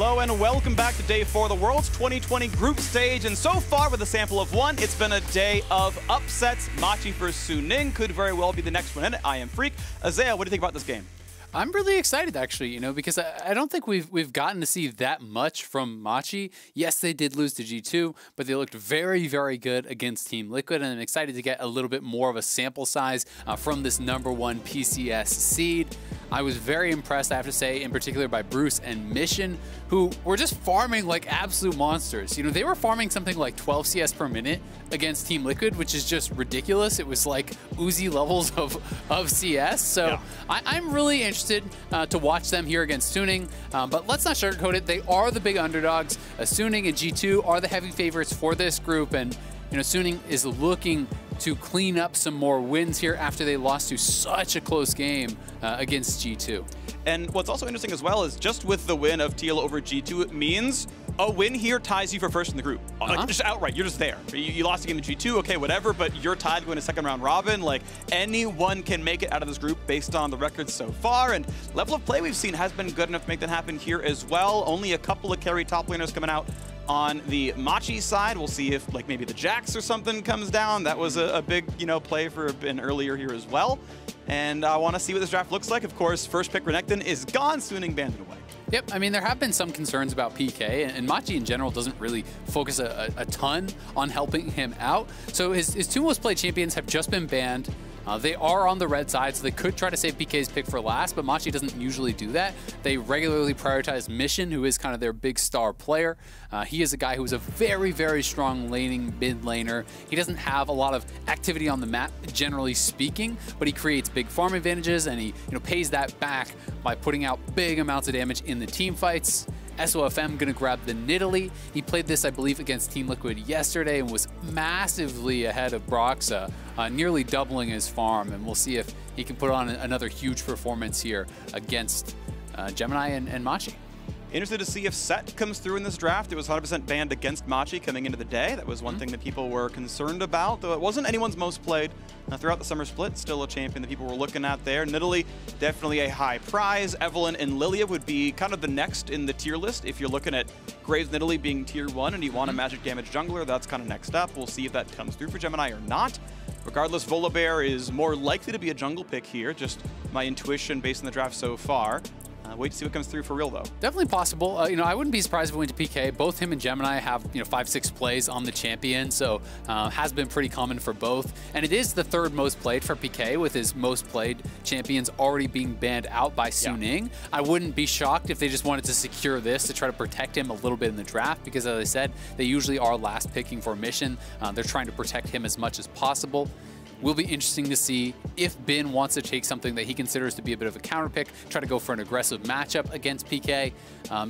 Hello and welcome back to day 4 of the World's 2020 group stage. And so far, with a sample of 1, it's been a day of upsets. Machi versus Suning could very well be the next one in it. I am Freak. Azir, what do you think about this game? I'm really excited, actually, you know, because I don't think we've gotten to see that much from Machi. Yes, they did lose to G2, but they looked very, very good against Team Liquid, and I'm excited to get a little bit more of a sample size from this #1 PCS seed. I was very impressed, I have to say, in particular by Bruce and Mission, who were just farming like absolute monsters. You know, they were farming something like 12 CS per minute against Team Liquid, which is just ridiculous. It was like Uzi levels of CS. So yeah. I'm really interested to watch them here against Suning. But let's not sugarcoat it. They are the big underdogs. Suning and G2 are the heavy favorites for this group. And, you know, Suning is looking to clean up some more wins here after they lost to such a close game against G2. And what's also interesting as well is just with the win of TL over G2, it means a win here ties you for first in the group. Like, just outright, you're just there. You lost a game to G2, okay, whatever, but you're tied to win a second round robin. Like, anyone can make it out of this group based on the records so far, and level of play we've seen has been good enough to make that happen here as well. Only a couple of carry top laners coming out on the Machi side. We'll see if, like, maybe the Jax or something comes down. That was a big, you know, play for an earlier here as well. And I want to see what this draft looks like. Of course, first pick Renekton is gone, Suning banded away. Yep, I mean, there have been some concerns about PK, and Machi in general doesn't really focus a ton on helping him out. So his 2 most played champions have just been banned. They are on the red side, so they could try to save PK's pick for last, but Machi doesn't usually do that. They regularly prioritize Mission, who is kind of their big star player. He is a guy who is a very, very strong laning mid laner. He doesn't have a lot of activity on the map, generally speaking, but he creates big farm advantages, and he pays that back by putting out big amounts of damage in the team fights. SofM gonna grab the Nidalee. He played this, I believe, against Team Liquid yesterday and was massively ahead of Broxa, nearly doubling his farm. And we'll see if he can put on another huge performance here against Gemini and Machi. Interested to see if Set comes through in this draft. It was 100% banned against Machi coming into the day. That was one thing that people were concerned about, though it wasn't anyone's most played throughout the summer split. Still a champion that people were looking at there. Nidalee, definitely a high prize. Evelynn and Lilia would be kind of the next in the tier list. If you're looking at Graves Nidalee being tier 1 and you want a magic damage jungler, that's kind of next up. We'll see if that comes through for Gemini or not. Regardless, Volibear is more likely to be a jungle pick here, just my intuition based on the draft so far. Wait to see what comes through for real, though. Definitely possible. You know, I wouldn't be surprised if we went to PK. Both him and Gemini have, 5-6 plays on the champion, so has been pretty common for both. And it is the 3rd most played for PK, with his most played champions already being banned out by Suning. Yeah. I wouldn't be shocked if they just wanted to secure this to try to protect him a little bit in the draft, because as I said, they usually are last picking for Mission. They're trying to protect him as much as possible. Will be interesting to see if Bin wants to take something that he considers to be a bit of a counter pick, try to go for an aggressive matchup against PK,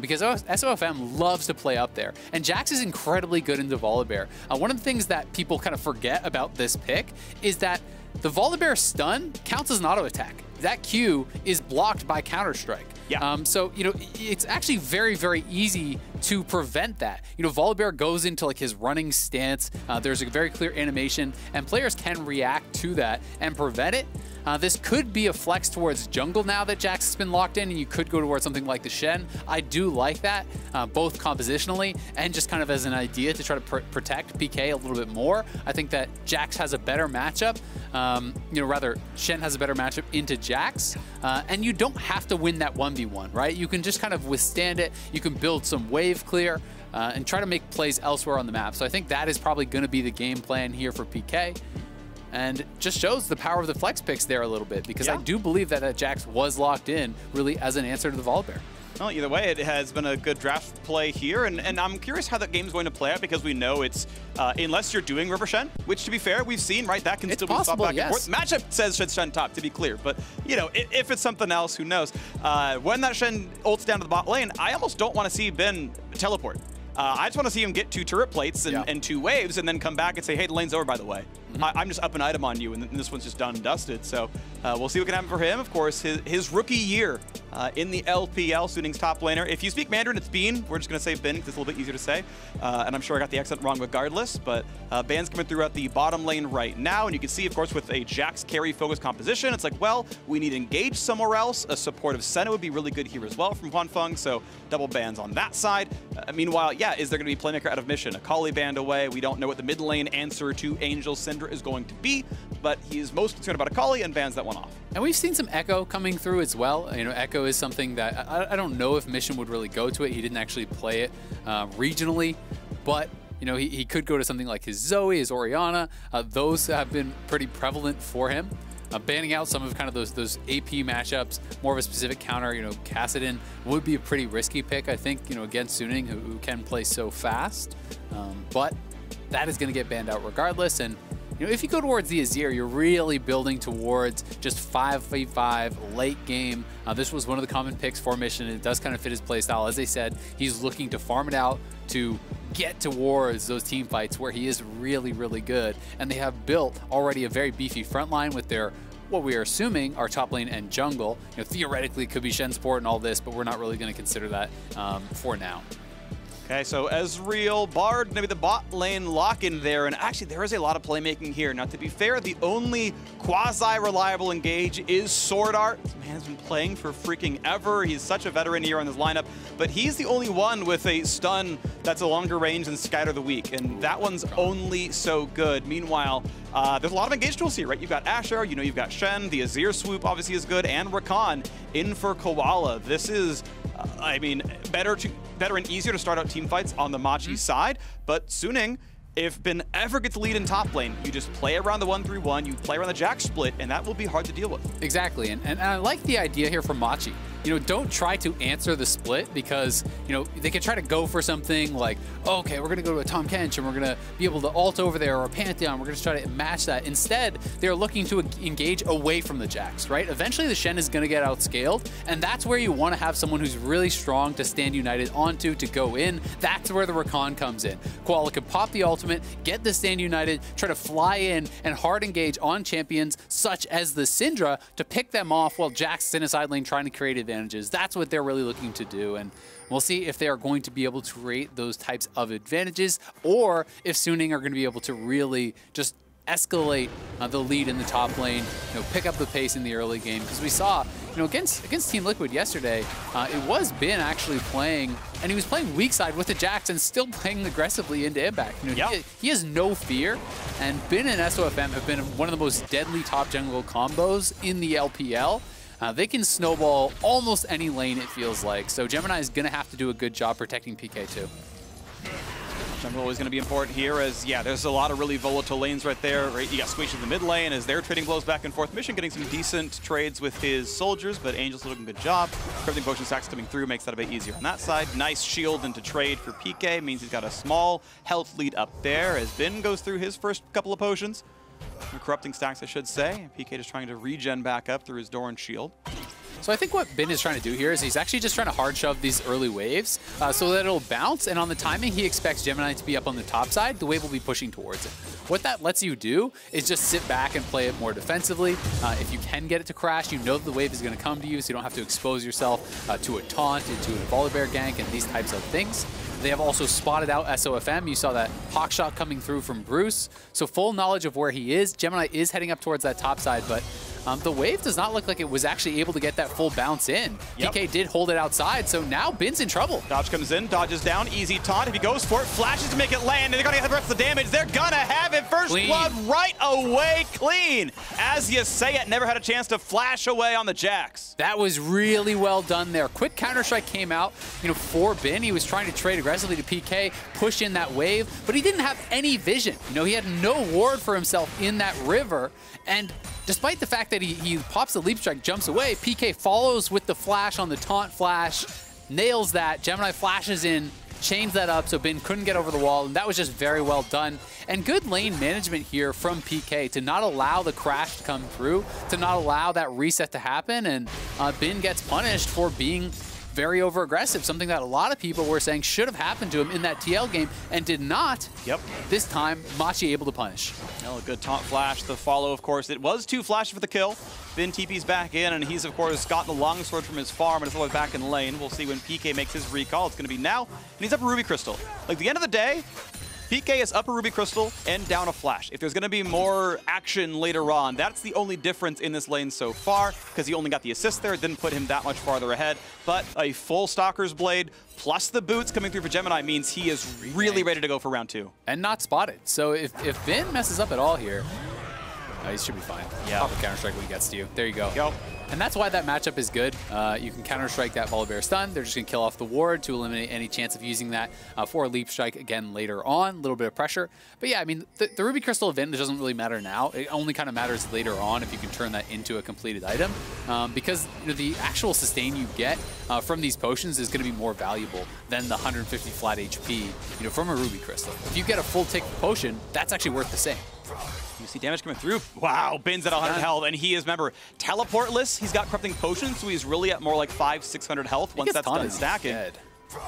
because SofM loves to play up there. And Jax is incredibly good into Volibear. One of the things that people kind of forget about this pick is that the Volibear stun counts as an auto attack. That Q is blocked by Counter-Strike. Yeah. So, it's actually very, very easy to prevent that. Volibear goes into like his running stance. There's a very clear animation, and players can react to that and prevent it. This could be a flex towards jungle now that Jax has been locked in, and you could go towards something like the Shen. I do like that, both compositionally and just kind of as an idea to try to protect PK a little bit more. I think that Jax has a better matchup. Rather, Shen has a better matchup into Jax, and you don't have to win that 1v1, right? You can just kind of withstand it. You can build some wave clear and try to make plays elsewhere on the map. So I think that is probably going to be the game plan here for PK. And just shows the power of the flex picks there a little bit, because I do believe that Jax was locked in really as an answer to the Volibear. Well, either way, it has been a good draft play here, and I'm curious how that game's going to play out, because we know it's, unless you're doing River Shen, which to be fair, we've seen, right, that can still be swapped back and forth. Matchup says Shen top, to be clear, but, if it's something else, who knows. When that Shen ults down to the bot lane, I almost don't want to see Ben teleport. I just want to see him get 2 turret plates and 2 waves and then come back and say, hey, the lane's over, by the way. I'm just up an item on you, and this one's just done and dusted. So we'll see what can happen for him. Of course, his rookie year in the LPL, Suning's top laner. If you speak Mandarin, it's Bean. We're just going to say Bin because it's a little bit easier to say. And I'm sure I got the accent wrong regardless. But Ban's coming throughout the bottom lane right now. And you can see, of course, with a Jax carry-focused composition, it's like, well, we need engage somewhere else. A supportive Senna would be really good here as well from huanfeng. So double bans on that side. Meanwhile, yeah, is there going to be Playmaker out of mission? A Kali band away. We don't know what the mid lane answer to Angel Syndra is going to be, but he's most concerned about a Kali and bans that one off. And we've seen some Echo coming through as well. You know, Echo is something that I don't know if Mission would really go to it. He didn't actually play it regionally, but you know, he could go to something like his Zoe, his Orianna. Those have been pretty prevalent for him. Banning out some of kind of those AP matchups, more of a specific counter, you know, Kassadin would be a pretty risky pick, I think, you know, against Suning, who can play so fast. But that is going to get banned out regardless. And, you know, if you go towards the Azir, you're really building towards just 5v5 late game. This was one of the common picks for Mission. It does kind of fit his playstyle. As they said, he's looking to farm it out to get towards those team fights where he is really, really good. And they have built already a very beefy front line with their, what we are assuming, are top lane and jungle. You know, theoretically, it could be Shen support and all this, but we're not really going to consider that for now. Okay, so Ezreal, Bard, maybe the bot lane lock-in there, and actually there is a lot of playmaking here. Now, to be fair, the only quasi-reliable engage is SwordArt. This man's been playing for freaking ever. He's such a veteran here on this lineup, but he's the only one with a stun that's a longer range than Scatter the Weak, and that one's only so good. Meanwhile, there's a lot of engage tools here, right? You've got Ashe, you know, you've got Shen, the Azir swoop obviously is good, and Rakan in for Koala. This is, I mean, better and easier to start out team fights on the Machi side, but Suning, if Bin ever gets the lead in top lane, you just play around the 1-3-1, you play around the Jax split, and that will be hard to deal with. Exactly, and I like the idea here from Machi. You know, don't try to answer the split because, you know, they can try to go for something like, oh, okay, we're going to go to a Tom Kench and we're going to be able to ult over there, or a Pantheon. We're going to try to match that. Instead, they're looking to engage away from the Jax, right? Eventually, the Shen is going to get outscaled, and that's where you want to have someone who's really strong to stand united onto, to go in. That's where the Rakan comes in. Koala can pop the ultimate, get the stand united, try to fly in and hard engage on champions such as the Syndra to pick them off while Jax is in a side lane trying to create advantages. That's what they're really looking to do, and we'll see if they are going to be able to create those types of advantages, or if Suning are going to be able to really just escalate the lead in the top lane, you know, pick up the pace in the early game. Because we saw, you know, against Team Liquid yesterday, it was Bin actually playing, and he was playing weak side with the Jax and still playing aggressively into impact. You know, he has no fear, and Bin and SofM have been one of the most deadly top jungle combos in the LPL. They can snowball almost any lane, it feels like. So Gemini is going to have to do a good job protecting PK too. Jungle is going to be important here as, yeah, there's a lot of really volatile lanes right there. Right? You got Squeeze in the mid lane as they're trading blows back and forth. Mission getting some decent trades with his soldiers, but Angel's doing a good job. Corrupting Potion stacks coming through makes that a bit easier on that side. Nice shield into trade for PK, means he's got a small health lead up there as Bin goes through his first couple of potions. Corrupting stacks, I should say. PK just trying to regen back up through his Doran shield. So I think what Bin is trying to do here is he's actually just trying to hard shove these early waves so that it'll bounce, and on the timing he expects Gemini to be up on the top side, the wave will be pushing towards it. What that lets you do is just sit back and play it more defensively. If you can get it to crash, you know that the wave is going to come to you, so you don't have to expose yourself to a taunt, into a Volibear gank, and these types of things. They have also spotted out SofM. You saw that hawk shot coming through from Bruce. So full knowledge of where he is. Gemini is heading up towards that top side, but the wave does not look like it was actually able to get that full bounce in. PK did hold it outside, so now Bin's in trouble. Dodge comes in, dodges down, easy taunt. If he goes for it, flashes to make it land, and they're gonna get the rest of the damage. They're gonna have it. First blood right away, clean. As you say it, never had a chance to flash away on the Jax. That was really well done there. Quick counter-strike came out, you know, for Bin. He was trying to trade aggressively to PK, push in that wave, but he didn't have any vision. You know, he had no ward for himself in that river, and despite the fact that he pops the leap strike, jumps away, PK follows with the flash on the taunt flash, nails that. Gemini flashes in, chains that up so Bin couldn't get over the wall, and that was just very well done. And good lane management here from PK to not allow the crash to come through, to not allow that reset to happen, and Bin gets punished for being very over-aggressive, something that a lot of people were saying should have happened to him in that TL game and did not. Yep. This time, Machi able to punish. Well, a good taunt flash. The follow, of course, it was too flashy for the kill. Then TP's back in, and he's, of course, got the longsword from his farm, and is always back in lane. We'll see when PK makes his recall. It's going to be now, and he's up a Ruby Crystal. Like, at the end of the day, PK is up a Ruby Crystal and down a flash. If there's going to be more action later on, that's the only difference in this lane so far, because he only got the assist there. It didn't put him that much farther ahead. But a full Stalker's Blade plus the boots coming through for Gemini means he is really ready to go for round 2. And not spotted. So if Bin messes up at all here, he should be fine. Yeah. Pop a Counter-Strike when he gets to you. There you go. Yep. And that's why that matchup is good. You can Counter-Strike that Volibear stun. They're just going to kill off the ward to eliminate any chance of using that for a Leap Strike again later on. A little bit of pressure. But yeah, I mean, the Ruby Crystal advantage doesn't really matter now. It only kind of matters later on if you can turn that into a completed item. Because the actual sustain you get from these potions is going to be more valuable than the 150 flat HP from a Ruby Crystal. If you get a full tick potion, that's actually worth the same. You see damage coming through. Wow, Bin's at 100 health, and he is, remember, teleportless. He's got Corrupting Potion, so he's really at more like 500-600 health once that's done stacking.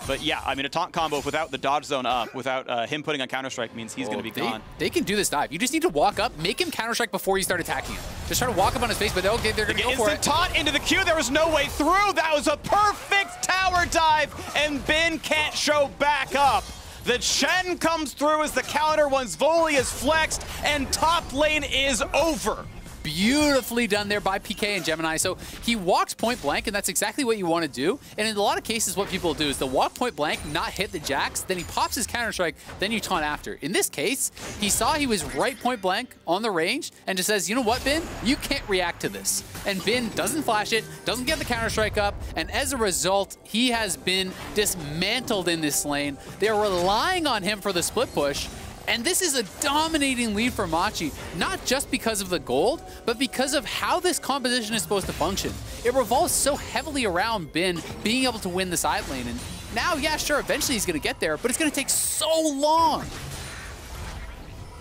But yeah, I mean, a taunt combo without the dodge zone up, without him putting on Counter-Strike means he's going to be gone. They can do this dive. You just need to walk up, make him Counter-Strike before you start attacking him. Just try to walk up on his face, but okay, they're going to go for it. Instant taunt into the queue. There was no way through. That was a perfect tower dive, and Bin can't show back up. The Shen comes through as the counter once Voli is flexed, and top lane is over. Beautifully done there by PK and Gemini. So he walks point blank, and that's exactly what you want to do. And in a lot of cases, what people do is they'll walk point blank, not hit the Jax, then he pops his Counter-Strike, then you taunt after. In this case, he saw he was right point blank on the range and just says, you know what, Bin? You can't react to this. And Bin doesn't flash it, doesn't get the Counter-Strike up, and as a result, he has been dismantled in this lane. They're relying on him for the split push. And this is a dominating lead for Machi, not just because of the gold, but because of how this composition is supposed to function. It revolves so heavily around Bin being able to win the side lane. And now, yeah, sure, eventually he's going to get there, but it's going to take so long.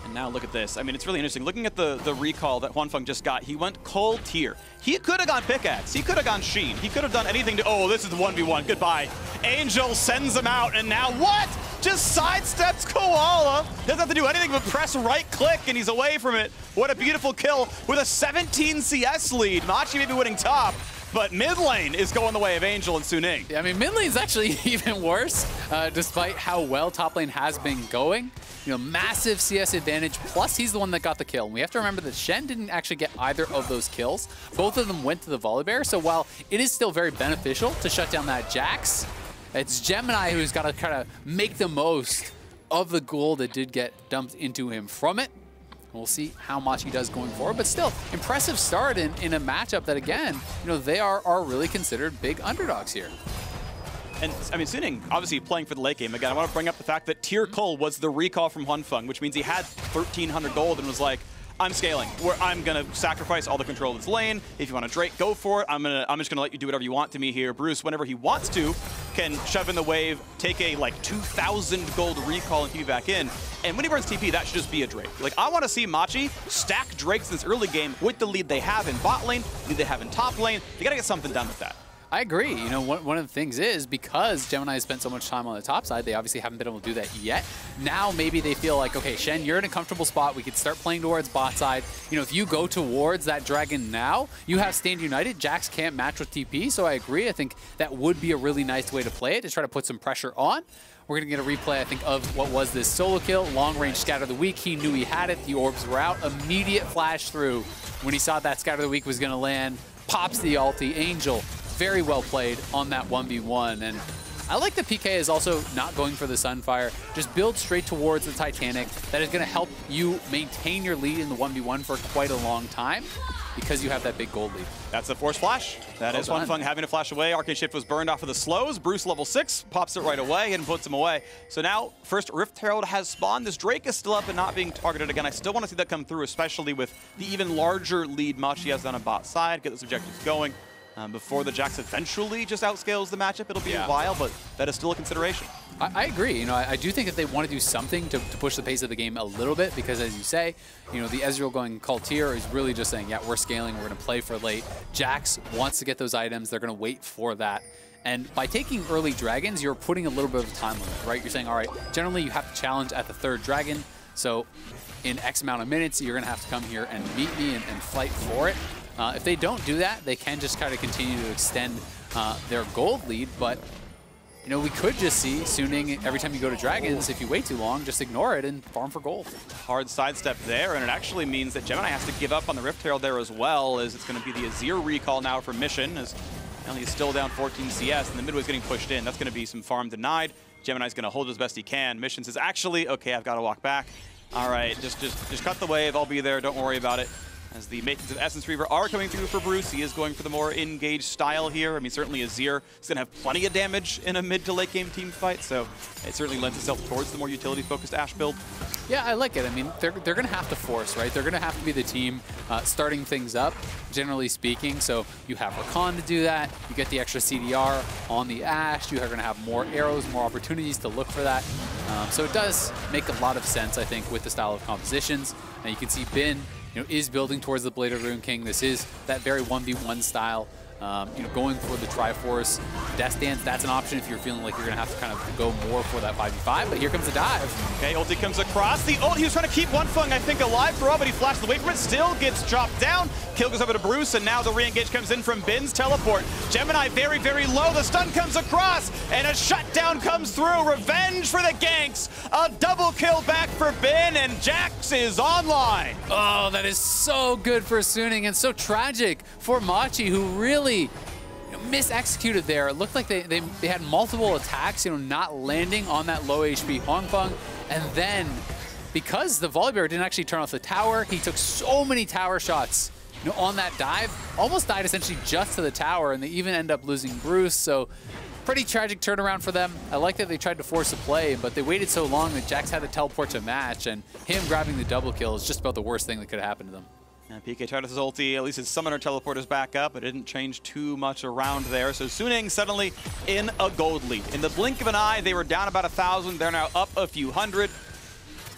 And now look at this. I mean, it's really interesting. Looking at the recall that huanfeng just got, he went cold tier. He could have gone pickaxe. He could have gone Sheen. He could have done anything to, oh, this is the 1v1. Goodbye. Angel sends him out, and now what? Just sidesteps Koala. Doesn't have to do anything but press right click, and he's away from it. What a beautiful kill with a 17 CS lead. Machi may be winning top, but mid lane is going the way of Angel and Suning. Yeah, I mean, mid lane's actually even worse, despite how well top lane has been going. Massive CS advantage, plus he's the one that got the kill. And we have to remember that Shen didn't actually get either of those kills. Both of them went to the Volibear, so while it is still very beneficial to shut down that Jax, it's Gemini who's got to kind of make the most of the gold that did get dumped into him from it. We'll see how Machi does going forward, but still, impressive start in a matchup that, again, they are really considered big underdogs here. And, I mean, Suning, obviously playing for the late game. Again, I want to bring up the fact that Tier Cole was the recall from huanfeng, which means he had 1,300 gold and was like, I'm scaling. I'm going to sacrifice all the control of this lane. If you want to Drake, go for it. I'm just going to let you do whatever you want to me here. Bruce, whenever he wants to, can shove in the wave, take a, 2,000 gold recall and keep you back in. And when he burns TP, that should just be a Drake. I want to see Machi stack Drakes in this early game with the lead they have in bot lane, the lead they have in top lane. They got to get something done with that. I agree. One of the things is because Gemini has spent so much time on the top side, they obviously haven't been able to do that yet. Now maybe they feel like, okay, Shen, you're in a comfortable spot. We could start playing towards bot side. If you go towards that dragon now, you have Stand United. Jax can't match with TP, so I agree. I think that would be a really nice way to play it, to try to put some pressure on. We're going to get a replay, I think, of what was this solo kill. Long range Scatter the Weak. He knew he had it. The orbs were out. Immediate flash through when he saw that Scatter the Weak was going to land. Pops the ulti. Angel. Very well played on that 1v1, and I like that PK is also not going for the Sunfire. Just build straight towards the Titanic. That is going to help you maintain your lead in the 1v1 for quite a long time because you have that big gold lead. That's the Force Flash. That is huanfeng having to flash away. Arcane Shift was burned off of the slows. Bruce level 6 pops it right away and puts him away. So now, first Rift Herald has spawned. This Drake is still up and not being targeted again. I still want to see that come through, especially with the even larger lead Machi has on a bot side. Get those objectives going. Before the Jax eventually just outscales the matchup, it'll be a while, but that is still a consideration. I agree. I do think that they want to do something to push the pace of the game a little bit because, as you say, the Ezreal going call tier is really just saying, yeah, we're scaling, we're going to play for late. Jax wants to get those items. They're going to wait for that. And by taking early dragons, you're putting a little bit of a time limit, right? You're saying, all right, generally you have to challenge at the 3rd dragon. So in X amount of minutes, you're going to have to come here and meet me and fight for it. If they don't do that, they can just kind of continue to extend their gold lead. But, you know, we could just see Suning, every time you go to dragons, if you wait too long, just ignore it and farm for gold. Hard sidestep there, and it actually means that Gemini has to give up on the Rift Herald there as well, as it's going to be the Azir recall now for Mission, as he's still down 14 CS, and the mid wave's getting pushed in. That's going to be some farm denied. Gemini's going to hold as best he can. Mission says, actually, okay, I've got to walk back. All right, just cut the wave. I'll be there. Don't worry about it. As the Matrix of Essence Reaver are coming through for Bruce, he is going for the more engaged style here. I mean, certainly Azir is going to have plenty of damage in a mid to late game team fight, so it certainly lends itself towards the more utility-focused Ashe build. Yeah, I like it. I mean, they're going to have to force, right? They're going to have to be the team starting things up, generally speaking. So you have Rakan to do that. You get the extra CDR on the Ashe. You are going to have more arrows, more opportunities to look for that. So it does make a lot of sense, I think, with the style of compositions. And you can see Bin, you know, is building towards the Blade of Rune King. This is that very 1v1 style. You know, going for the Triforce Death Dance, that's an option if you're feeling like you're going to have to kind of go more for that 5v5, but here comes the dive. Okay, ulti comes across. The ult, he was trying to keep huanfeng, I think, alive for all, but he flashes away from it, still gets chopped down. Kill goes over to Bruce, and now the re-engage comes in from Bin's teleport. Gemini very, very low. The stun comes across, and a shutdown comes through. Revenge for the ganks. A double kill back for Bin, and Jax is online. Oh, that is so good for Suning, and so tragic for Machi, who really mis-executed there. It looked like they had multiple attacks, you know, not landing on that low HP huanfeng, and then because the Volibear didn't actually turn off the tower, he took so many tower shots, you know, on that dive, almost died essentially just to the tower, and they even end up losing Bruce. So pretty tragic turnaround for them. I like that they tried to force a play, but they waited so long that Jax had to teleport to match, and him grabbing the double kill is just about the worst thing that could have happened to them. And PK tried his ulti, at least his summoner teleporters back up, but it didn't change too much around there. So Suning suddenly in a gold lead. In the blink of an eye, they were down about 1,000. They're now up a few hundred.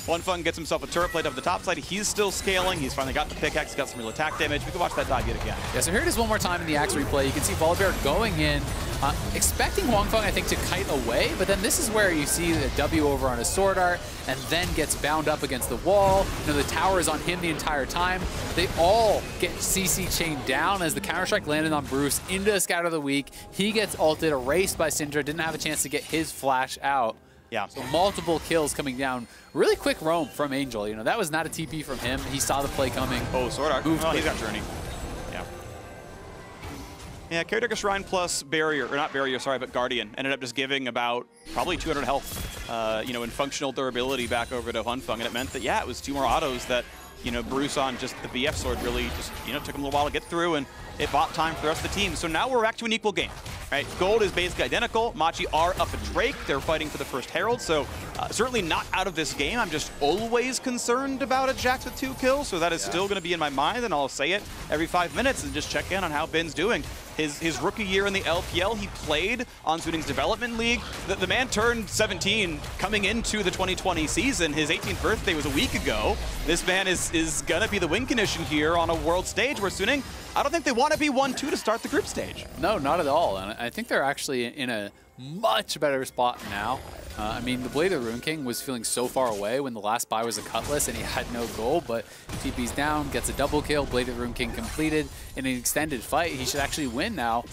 huanfeng gets himself a turret plate up the top side. He's still scaling. He's finally got the pickaxe, got some real attack damage. We can watch that dive yet again. Yeah, so here it is one more time in the Axe replay. You can see Volibear going in, expecting huanfeng, I think, to kite away, but then this is where you see the W over on his SwordArt, and then gets bound up against the wall. You know, the tower is on him the entire time. They all get CC chained down as the Counter-Strike landed on Bruce into a Scout of the Week. He gets ulted, erased by Syndra, didn't have a chance to get his flash out. Yeah, so multiple kills coming down. Really quick roam from Angel. You know, that was not a TP from him. He saw the play coming. Oh, SwordArt. Oh, he's got Journey. Yeah. Yeah, Caretaker Shrine plus Barrier, or not Barrier, sorry, but Guardian. Ended up just giving about probably 200 health, you know, in functional durability back over to huanfeng. And it meant that, yeah, it was 2 more autos that, you know, Bruce on just the BF sword really just, you know, took him a little while to get through, and it bought time for the rest of the team. So now we're back to an equal game. Right, gold is basically identical. Machi are up a Drake. They're fighting for the first Herald, so certainly not out of this game. I'm just always concerned about a Jax with 2 kills, so that is still going to be in my mind, and I'll say it every 5 minutes and just check in on how Bin's doing. His rookie year in the LPL, he played on Suning's development league. The man turned 17 coming into the 2020 season. His 18th birthday was a week ago. This man is going to be the win condition here on a world stage where Suning, I don't think they want to be 1-2 to start the group stage. No, not at all. And I think they're actually in a much better spot now. I mean, the Blade of the Rune King was feeling so far away when the last buy was a Cutlass and he had no gold, but TP's down, gets a double kill, Blade of the Rune King completed in an extended fight. He should actually win now,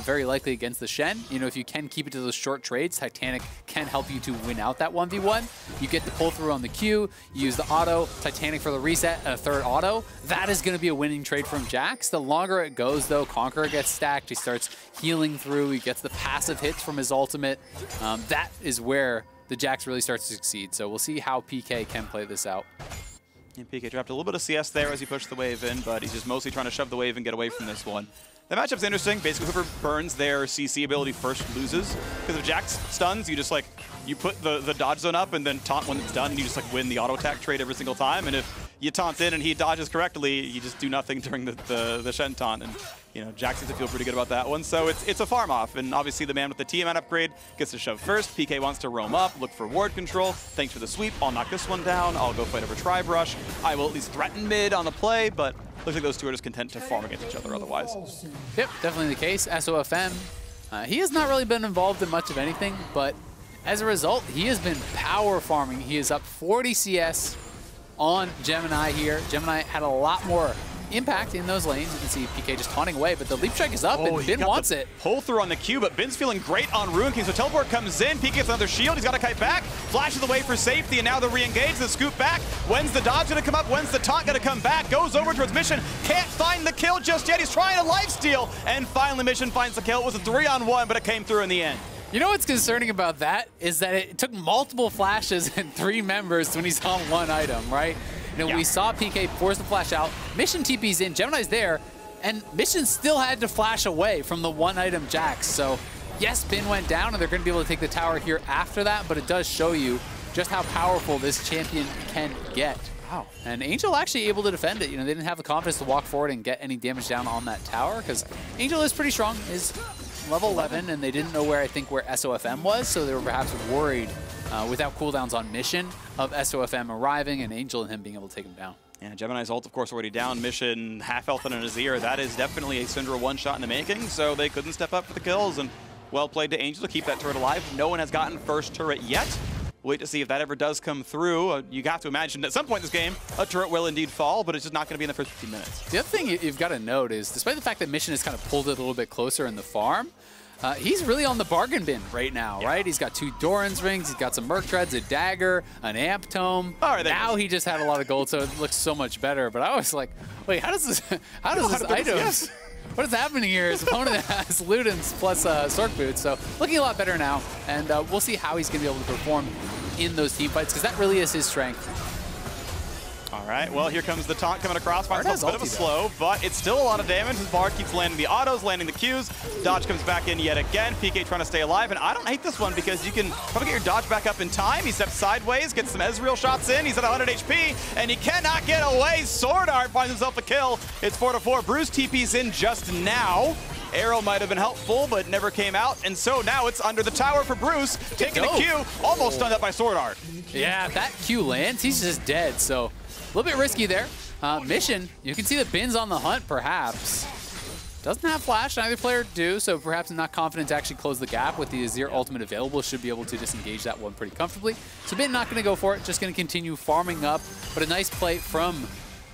very likely against the Shen. You know, if you can keep it to those short trades, Titanic can help you to win out that 1v1. You get the pull through on the Q, you use the auto, Titanic for the reset, and a 3rd auto. That is going to be a winning trade from Jax. The longer it goes, though, Conqueror gets stacked, he starts healing through, he gets the passive hits from his ultimate. That is where the Jax really starts to succeed. So we'll see how PK can play this out. And PK dropped a little bit of CS there as he pushed the wave in, but he's just mostly trying to shove the wave and get away from this one. The matchup's interesting. Basically, whoever burns their CC ability first loses. Because if Jax stuns, you just like, you put the dodge zone up and then taunt when it's done, and you just like win the auto attack trade every single time. And if you taunt in and he dodges correctly, you just do nothing during the Shen taunt. And you know, Jax seems to feel pretty good about that one. So it's a farm off. And obviously the man with the TMN upgrade gets to shove first. PK wants to roam up, look for ward control. Thanks for the sweep. I'll knock this one down. I'll go fight over Tri-Brush. I will at least threaten mid on the play, but looks like those two are just content to farm against each other otherwise. Yep, definitely the case. SofM He has not really been involved in much of anything, but as a result, he has been power farming. He is up 40 CS on Gemini here. Gemini had a lot more impact in those lanes. You can see PK just taunting away, but the leap strike is up and Bin wants it. Pull through on the Q, but Bin's feeling great on Ruin King. So teleport comes in, PK gets another shield, he's got a kite back, flashes away for safety, and now the re-engage, the scoop back. When's the dodge gonna come up? When's the taunt gonna come back? Goes over towards Mission, can't find the kill just yet. He's trying a lifesteal, and finally Mission finds the kill. It was a 3-on-1, but it came through in the end. You know what's concerning about that is that it took multiple flashes and 3 members when he's on one item, right? You know, we saw PK force the flash out, Mission TP's in, Gemini's there, and Mission still had to flash away from the one item Jax. So yes, Bin went down and they're gonna be able to take the tower here after that, but it does show you just how powerful this champion can get. Wow. And Angel actually able to defend it. You know, they didn't have the confidence to walk forward and get any damage down on that tower because Angel is pretty strong, is level 11, and they didn't know where SofM was, so they were perhaps worried without cooldowns on Mission of SofM arriving and Angel and him being able to take him down. Yeah, Gemini's ult, of course, already down. Mission, half health and an Azir. That is definitely a Syndra one-shot in the making, so they couldn't step up for the kills, and well played to Angel to keep that turret alive. No one has gotten first turret yet. Wait to see if that ever does come through. You have to imagine at some point in this game, a turret will indeed fall, but it's just not going to be in the first 15 minutes. The other thing you've got to note is, despite the fact that Mission has kind of pulled it a little bit closer in the farm, he's really on the bargain bin right now, right? He's got 2 Doran's rings, he's got some Merc Treads, a dagger, an Amp Tome. Now he just had a lot of gold, so it looks so much better. But I was like, wait, how does this item? Yes. What is happening here? His opponent has Ludens plus Sork Boots, so looking a lot better now. And we'll see how he's going to be able to perform in those team fights, because that really is his strength. All right, well, here comes the taunt coming across. Finds a bit of a slow, but it's still a lot of damage. His Bard keeps landing the autos, landing the Qs. Dodge comes back in yet again. PK trying to stay alive, and I don't hate this one because you can probably get your dodge back up in time. He steps sideways, gets some Ezreal shots in. He's at 100 HP, and he cannot get away. SwordArt finds himself a kill. It's 4-4. Bruce TP's in just now. Arrow might have been helpful, but never came out, and so now it's under the tower for Bruce, taking a Q, almost done up by SwordArt. Yeah, if that Q lands, he's just dead, so a little bit risky there. Mission, you can see the Bin's on the hunt, perhaps. Doesn't have flash, neither player do, so perhaps not confident to actually close the gap with the Azir ultimate available. Should be able to disengage that one pretty comfortably. So Bin not going to go for it, just going to continue farming up, but a nice play from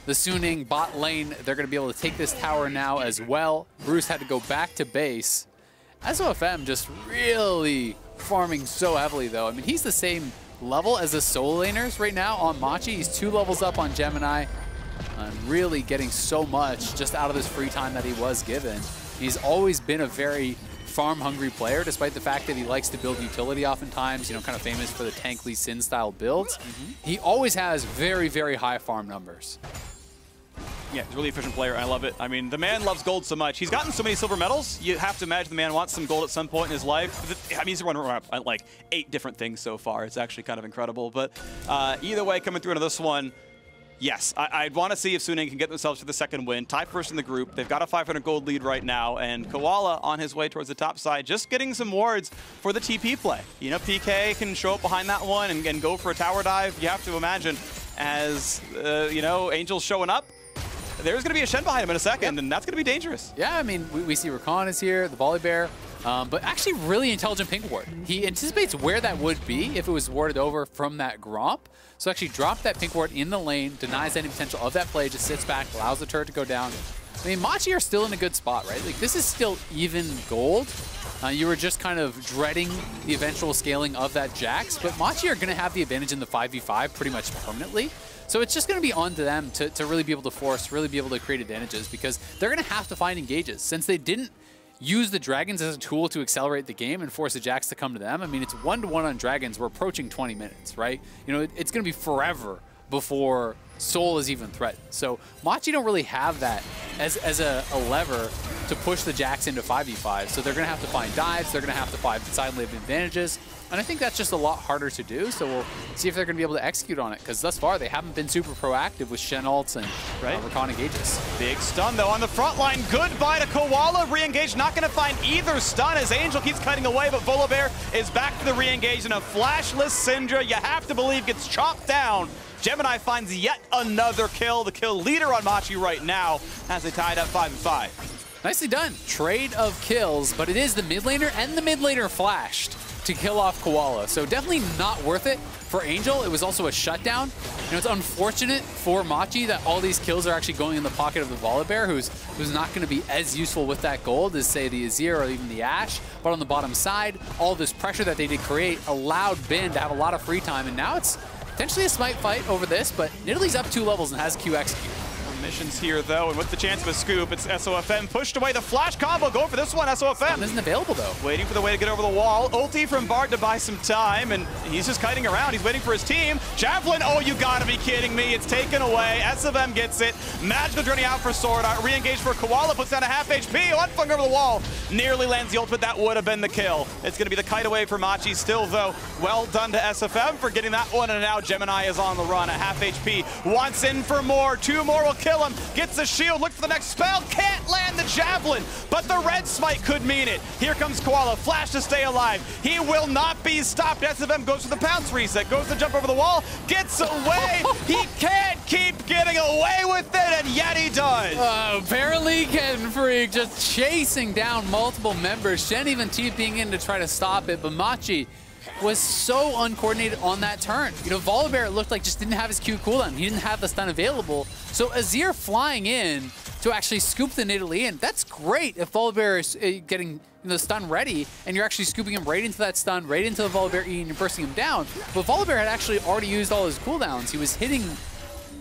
the Suning bot lane. They're going to be able to take this tower now as well. Bruce had to go back to base. SofM just really farming so heavily, though. I mean, he's the same level as the solo laners right now on Machi. He's 2 levels up on Gemini and really getting so much just out of this free time that he was given. He's always been a very farm-hungry player, despite the fact that he likes to build utility oftentimes, you know, kind of famous for the Tank Lee Sin style builds. He always has very, very high farm numbers. Yeah, he's a really efficient player. I love it. I mean, the man loves gold so much. He's gotten so many silver medals. You have to imagine the man wants some gold at some point in his life. I mean, he's run around like 8 different things so far. It's actually kind of incredible. But either way, coming through into this one, yes, I'd want to see if Suning can get themselves to the second win. Tie first in the group. They've got a 500 gold lead right now, and Koala on his way towards the top side, just getting some wards for the TP play. You know, PK can show up behind that one and go for a tower dive. You have to imagine, as, you know, Angel's showing up, there's going to be a Shen behind him in a second, and that's going to be dangerous. Yeah, I mean, we see Rakan is here, the Volibear, but actually really intelligent pink ward. He anticipates where that would be if it was warded over from that Gromp. So actually drop that pink ward in the lane, denies any potential of that play, just sits back, allows the turret to go down. I mean, Machi are still in a good spot, right? Like, this is still even gold. You were just kind of dreading the eventual scaling of that Jax, but Machi are going to have the advantage in the 5v5 pretty much permanently. So it's just going to be on to them to really be able to force, really be able to create advantages, because they're going to have to find engages. Since they didn't use the Dragons as a tool to accelerate the game and force the Jax to come to them, I mean, it's 1-to-1 on Dragons. We're approaching 20 minutes, right? You know, it's going to be forever before Soul is even threatened. So Machi don't really have that as a lever to push the Jax into 5v5. So they're going to have to find dives. They're going to have to find side lane advantages. And I think that's just a lot harder to do, so we'll see if they're going to be able to execute on it, because thus far they haven't been super proactive with Shen ults and Rakan engages. Big stun, though, on the front line. Goodbye to Koala. Re-engage, not going to find either stun as Angel keeps cutting away, but Volibear is back to the re-engage, and a flashless Syndra, you have to believe, gets chopped down. Gemini finds yet another kill, the kill leader on Machi right now, as they tied up 5-5. Nicely done. Trade of kills, but it is the mid laner and the mid laner flashed to kill off Koala. So definitely not worth it for Angel. It was also a shutdown. You know, it's unfortunate for Machi that all these kills are actually going in the pocket of the Volibear, who's not going to be as useful with that gold as, say, the Azir or even the Ashe. But on the bottom side, all this pressure that they did create allowed Bin to have a lot of free time, and now it's potentially a smite fight over this, but Nidalee's up 2 levels and has Q execute. Missions here, though, and with the chance of a scoop, it's SofM pushed away the flash combo. Go for this one, SofM. Isn't available, though. Waiting for the way to get over the wall. Ulti from Bard to buy some time, and he's just kiting around. He's waiting for his team. Javelin, oh, you gotta be kidding me. It's taken away. SofM gets it. Magical journey out for SwordArt. Re-engage for Koala, puts down a half HP. huanfeng over the wall. Nearly lands the ultimate. That would have been the kill. It's gonna be the kite away for Machi still, though. Well done to SofM for getting that one, and now Gemini is on the run at half HP. Wants in for more. 2 more will kill him. Gets the shield, look for the next spell, can't land the javelin, but the red smite could mean it. Here comes Koala, flash to stay alive. He will not be stopped. SofM goes for the pounce reset, goes to jump over the wall, gets away. He can't keep getting away with it, and yet he does. Apparently Ken Freak just chasing down multiple members. Shen even TPing in to try to stop it, but Machi was so uncoordinated on that turn. You know, Volibear, it looked like, just didn't have his Q cooldown. He didn't have the stun available. So Azir flying in to actually scoop the Nidalee in. That's great if Volibear is getting the stun ready and you're actually scooping him right into that stun, right into the Volibear E, and you're bursting him down. But Volibear had actually already used all his cooldowns. He was hitting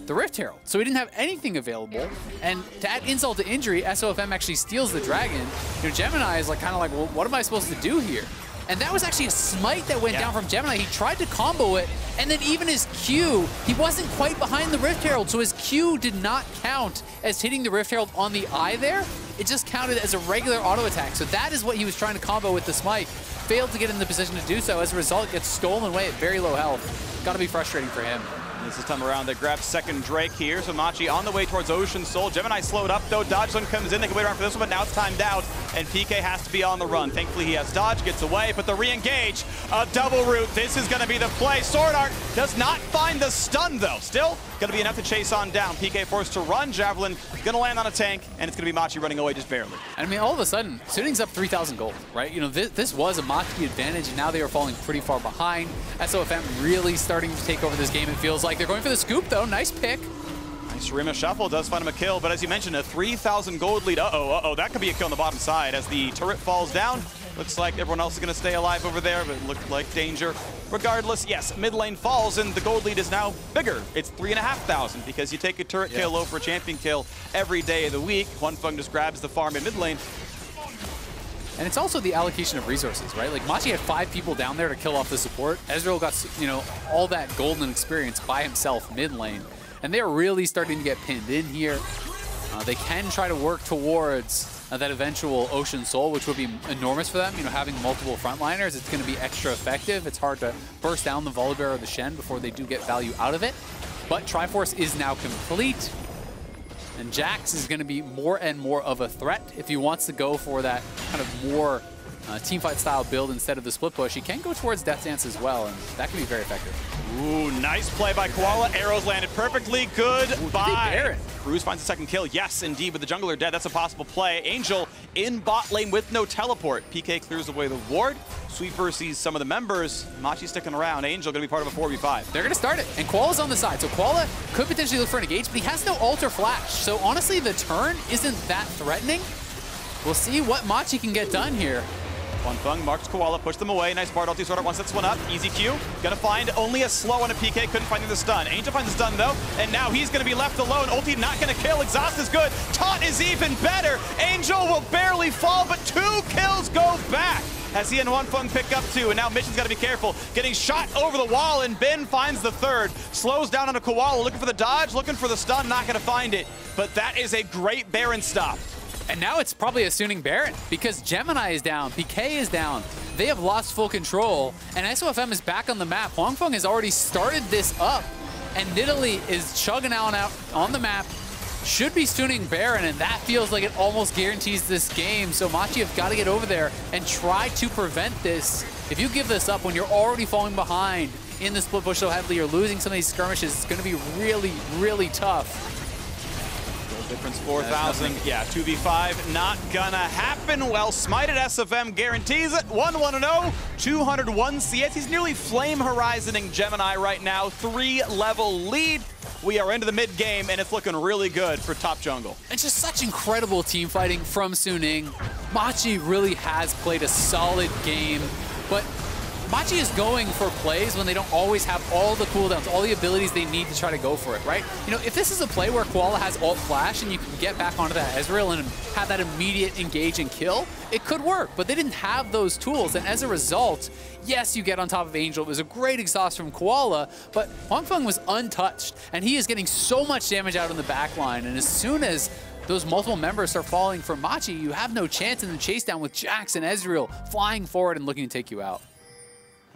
the Rift Herald, so he didn't have anything available. And to add insult to injury, SofM actually steals the dragon. You know, Gemini is like kind of like, well, what am I supposed to do here? And that was actually a smite that went down from Gemini. He tried to combo it, and then even his Q, he wasn't quite behind the Rift Herald, so his Q did not count as hitting the Rift Herald on the eye there. It just counted as a regular auto attack. So that is what he was trying to combo with the smite. Failed to get in the position to do so. As a result, gets stolen away at very low health. Gotta be frustrating for him. This time around, they grab second Drake here. So Machi on the way towards Ocean Soul. Gemini slowed up, though. Dodge Zone comes in. They can wait around for this one, but now it's timed out, and PK has to be on the run. Thankfully, he has dodge, gets away, but the re-engage, a double root. This is going to be the play. SwordArt does not find the stun, though. Still going to be enough to chase on down. PK forced to run. Javelin going to land on a tank, and it's going to be Machi running away just barely. I mean, all of a sudden, Sunning's up 3,000 gold, right? You know, this was a Machi advantage, and now they are falling pretty far behind. SofM really starting to take over this game. It feels like they're going for the scoop, though. Nice pick. Nice Rima shuffle, does find him a kill, but as you mentioned, a 3,000 gold lead. Uh-oh, that could be a kill on the bottom side as the turret falls down. Looks like everyone else is going to stay alive over there, but it looked like danger. Regardless, yes, mid lane falls, and the gold lead is now bigger. It's 3,500 because you take a turret kill over a champion kill every day of the week. huanfeng just grabs the farm in mid lane. And it's also the allocation of resources, right? Like, Machi had 5 people down there to kill off the support. Ezreal got, you know, all that golden experience by himself mid lane. And they're really starting to get pinned in here. They can try to work towards that eventual Ocean Soul, which would be enormous for them. You know, having multiple frontliners, it's going to be extra effective. It's hard to burst down the Volibear or the Shen before they do get value out of it. But Triforce is now complete. And Jax is going to be more and more of a threat. If he wants to go for that kind of more teamfight style build instead of the split push, he can go towards Death Dance as well, and that can be very effective. Ooh, nice play by Koala. Arrows landed perfectly. Goodbye. Cruz finds a second kill. Yes, indeed, with the jungler dead, that's a possible play. Angel in bot lane with no teleport. PK clears away the ward. Sweeper sees some of the members. Machi sticking around. Angel going to be part of a 4v5. They're going to start it, and Koala's on the side. So Koala could potentially look for an engage, but he has no ult or flash. So honestly, the turn isn't that threatening. We'll see what Machi can get done here. huanfeng marks Koala, push them away. Nice Bard ulti, SwordArt wants this one up. Easy Q. Gonna find only a slow on a PK, couldn't find the stun. Angel finds the stun though, and now he's gonna be left alone. Ulti not gonna kill, exhaust is good. Taunt is even better. Angel will barely fall, but 2 kills go back as he and huanfeng pick up 2, and now Mission's gotta be careful. Getting shot over the wall, and Ben finds the 3rd. Slows down on a Koala, looking for the dodge, looking for the stun, not gonna find it. But that is a great Baron stop. And now it's probably a Sunning Baron because Gemini is down, PK is down. They have lost full control, and SofM is back on the map. huanfeng has already started this up, and Nidalee is chugging out on the map. Should be Sunning Baron, and that feels like it almost guarantees this game. So Machi have got to get over there and try to prevent this. If you give this up when you're already falling behind in the split push so heavily, you're losing some of these skirmishes, it's going to be really, really tough. Difference 4,000. Yeah, 2v5, not gonna happen. Well, smited SofM guarantees it. 1-1-0, 201 CS. He's nearly flame horizoning Gemini right now. 3-level lead. We are into the mid game, and it's looking really good for top jungle. It's just such incredible team fighting from Suning. Machi really has played a solid game, but Machi is going for plays when they don't always have all the cooldowns, all the abilities they need to try to go for it, right? You know, if this is a play where Koala has ult flash and you can get back onto that Ezreal and have that immediate engage and kill, it could work, but they didn't have those tools, and as a result, yes, you get on top of Angel. It was a great exhaust from Koala, but huanfeng was untouched, and he is getting so much damage out in the back line, and as soon as those multiple members start falling for Machi, you have no chance in the chase down with Jax and Ezreal flying forward and looking to take you out.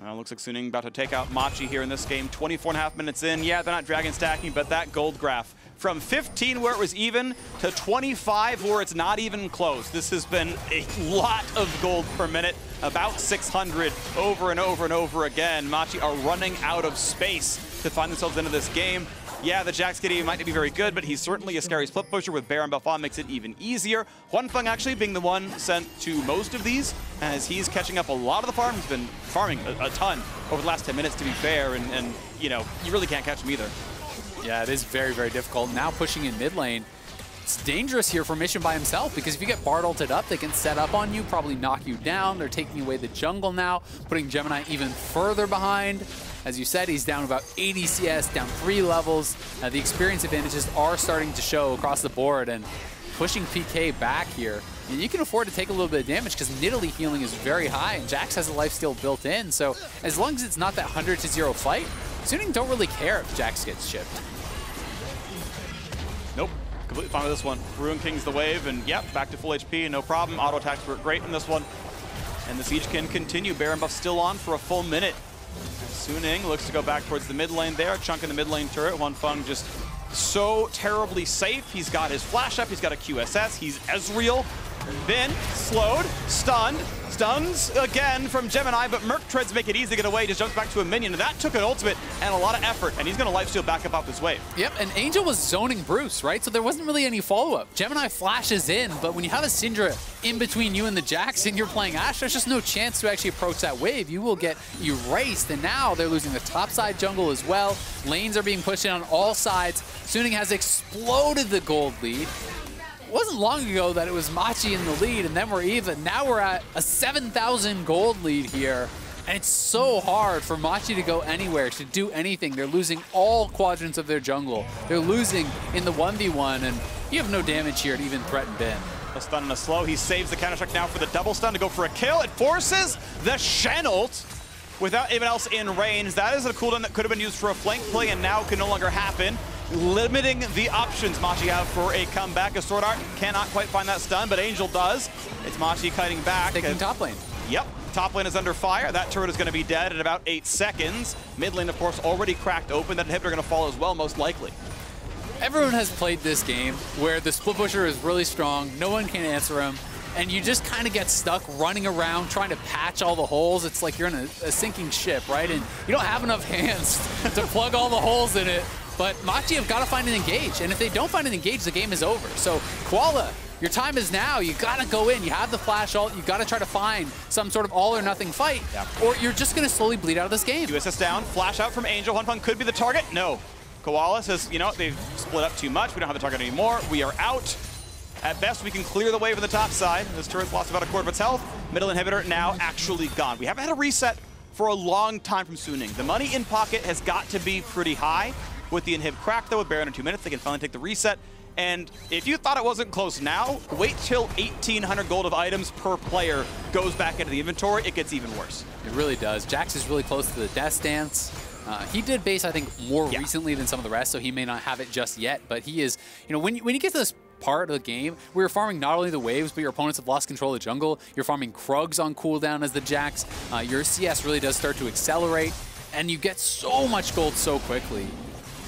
Well, looks like Suning about to take out Machi here in this game. 24.5 minutes in. Yeah, they're not dragon stacking, but that gold graph from 15 where it was even to 25 where it's not even close. This has been a lot of gold per minute, about 600 over and over and over again. Machi are running out of space to find themselves into this game. Yeah, the Jax kitty might not be very good, but he's certainly a scary split pusher with Baron buff on, makes it even easier. huanfeng actually being the one sent to most of these, as he's catching up a lot of the farm. He's been farming a ton over the last 10 minutes, to be fair, and you know, you really can't catch him either. Yeah, it is very, very difficult. Now pushing in mid lane, it's dangerous here for Mission by himself, because if you get Bard ulted up, they can set up on you, probably knock you down. They're taking away the jungle now, putting Gemini even further behind. As you said, he's down about ADC Ashe, down 3 levels. The experience advantages are starting to show across the board, and pushing PK back here. And you can afford to take a little bit of damage because Nidalee healing is very high, and Jax has a lifesteal built in. So as long as it's not that 100-0 fight, Suning don't really care if Jax gets chipped. Nope. Completely fine with this one. Ruin King's the wave, and yep, back to full HP, no problem. Auto attacks were great in this one. And the siege can continue. Baron buff still on for a full minute. Suning looks to go back towards the mid lane there, chunking the mid lane turret. huanfeng just so terribly safe. He's got his flash up, he's got a QSS, he's Ezreal. Been slowed, stunned, stuns again from Gemini, but Merc tries to make it easy to get away, just jumps back to a minion. That took an ultimate and a lot of effort, and he's going to lifesteal back up off this wave. Yep, and Angel was zoning Bruce, right? So there wasn't really any follow-up. Gemini flashes in, but when you have a Syndra in between you and the Jax and you're playing Ashe, there's just no chance to actually approach that wave. You will get erased, and now they're losing the top side jungle as well. Lanes are being pushed in on all sides. Suning has exploded the gold lead. It wasn't long ago that it was Machi in the lead, and then we're even. Now we're at a 7,000 gold lead here, and it's so hard for Machi to go anywhere, to do anything. They're losing all quadrants of their jungle. They're losing in the 1v1, and you have no damage here to even threaten Ben. A stun and a slow. He saves the counter strike now for the double stun to go for a kill. It forces the Shen ult without anyone else in range. That is a cooldown that could have been used for a flank play and now can no longer happen, limiting the options Machi have for a comeback. A SwordArt cannot quite find that stun, but Angel does. It's Machi kiting back. Taking top lane. Yep, top lane is under fire. That turret is going to be dead in about 8 seconds. Mid lane, of course, already cracked open. That inhibitor going to fall as well, most likely. Everyone has played this game where the split pusher is really strong, no one can answer him, and you just kind of get stuck running around trying to patch all the holes. It's like you're in a sinking ship, right? And you don't have enough hands to plug all the holes in it. But Machi have got to find an engage, and if they don't find an engage, the game is over. So Koala, your time is now. You got to go in. You have the flash ult. You got to try to find some sort of all or nothing fight, or you're just going to slowly bleed out of this game. USS down, flash out from Angel. huanfeng could be the target. No. Koala says, you know, they've split up too much. We don't have the target anymore. We are out. At best, we can clear the wave on the top side. This turret's lost about a quarter of its health. Middle inhibitor now actually gone. We haven't had a reset for a long time from Suning. The money in pocket has got to be pretty high. With the inhib crack, though, with Baron in 2 minutes, they can finally take the reset. And if you thought it wasn't close now, wait till 1,800 gold of items per player goes back into the inventory. It gets even worse. It really does. Jax is really close to the death stance. He did base, I think, more recently than some of the rest, so he may not have it just yet. But he is, you know, when you get to this part of the game, we are farming not only the waves, but your opponents have lost control of the jungle. You're farming Krugs on cooldown as the Jax. Your CS really does start to accelerate, and you get so much gold so quickly.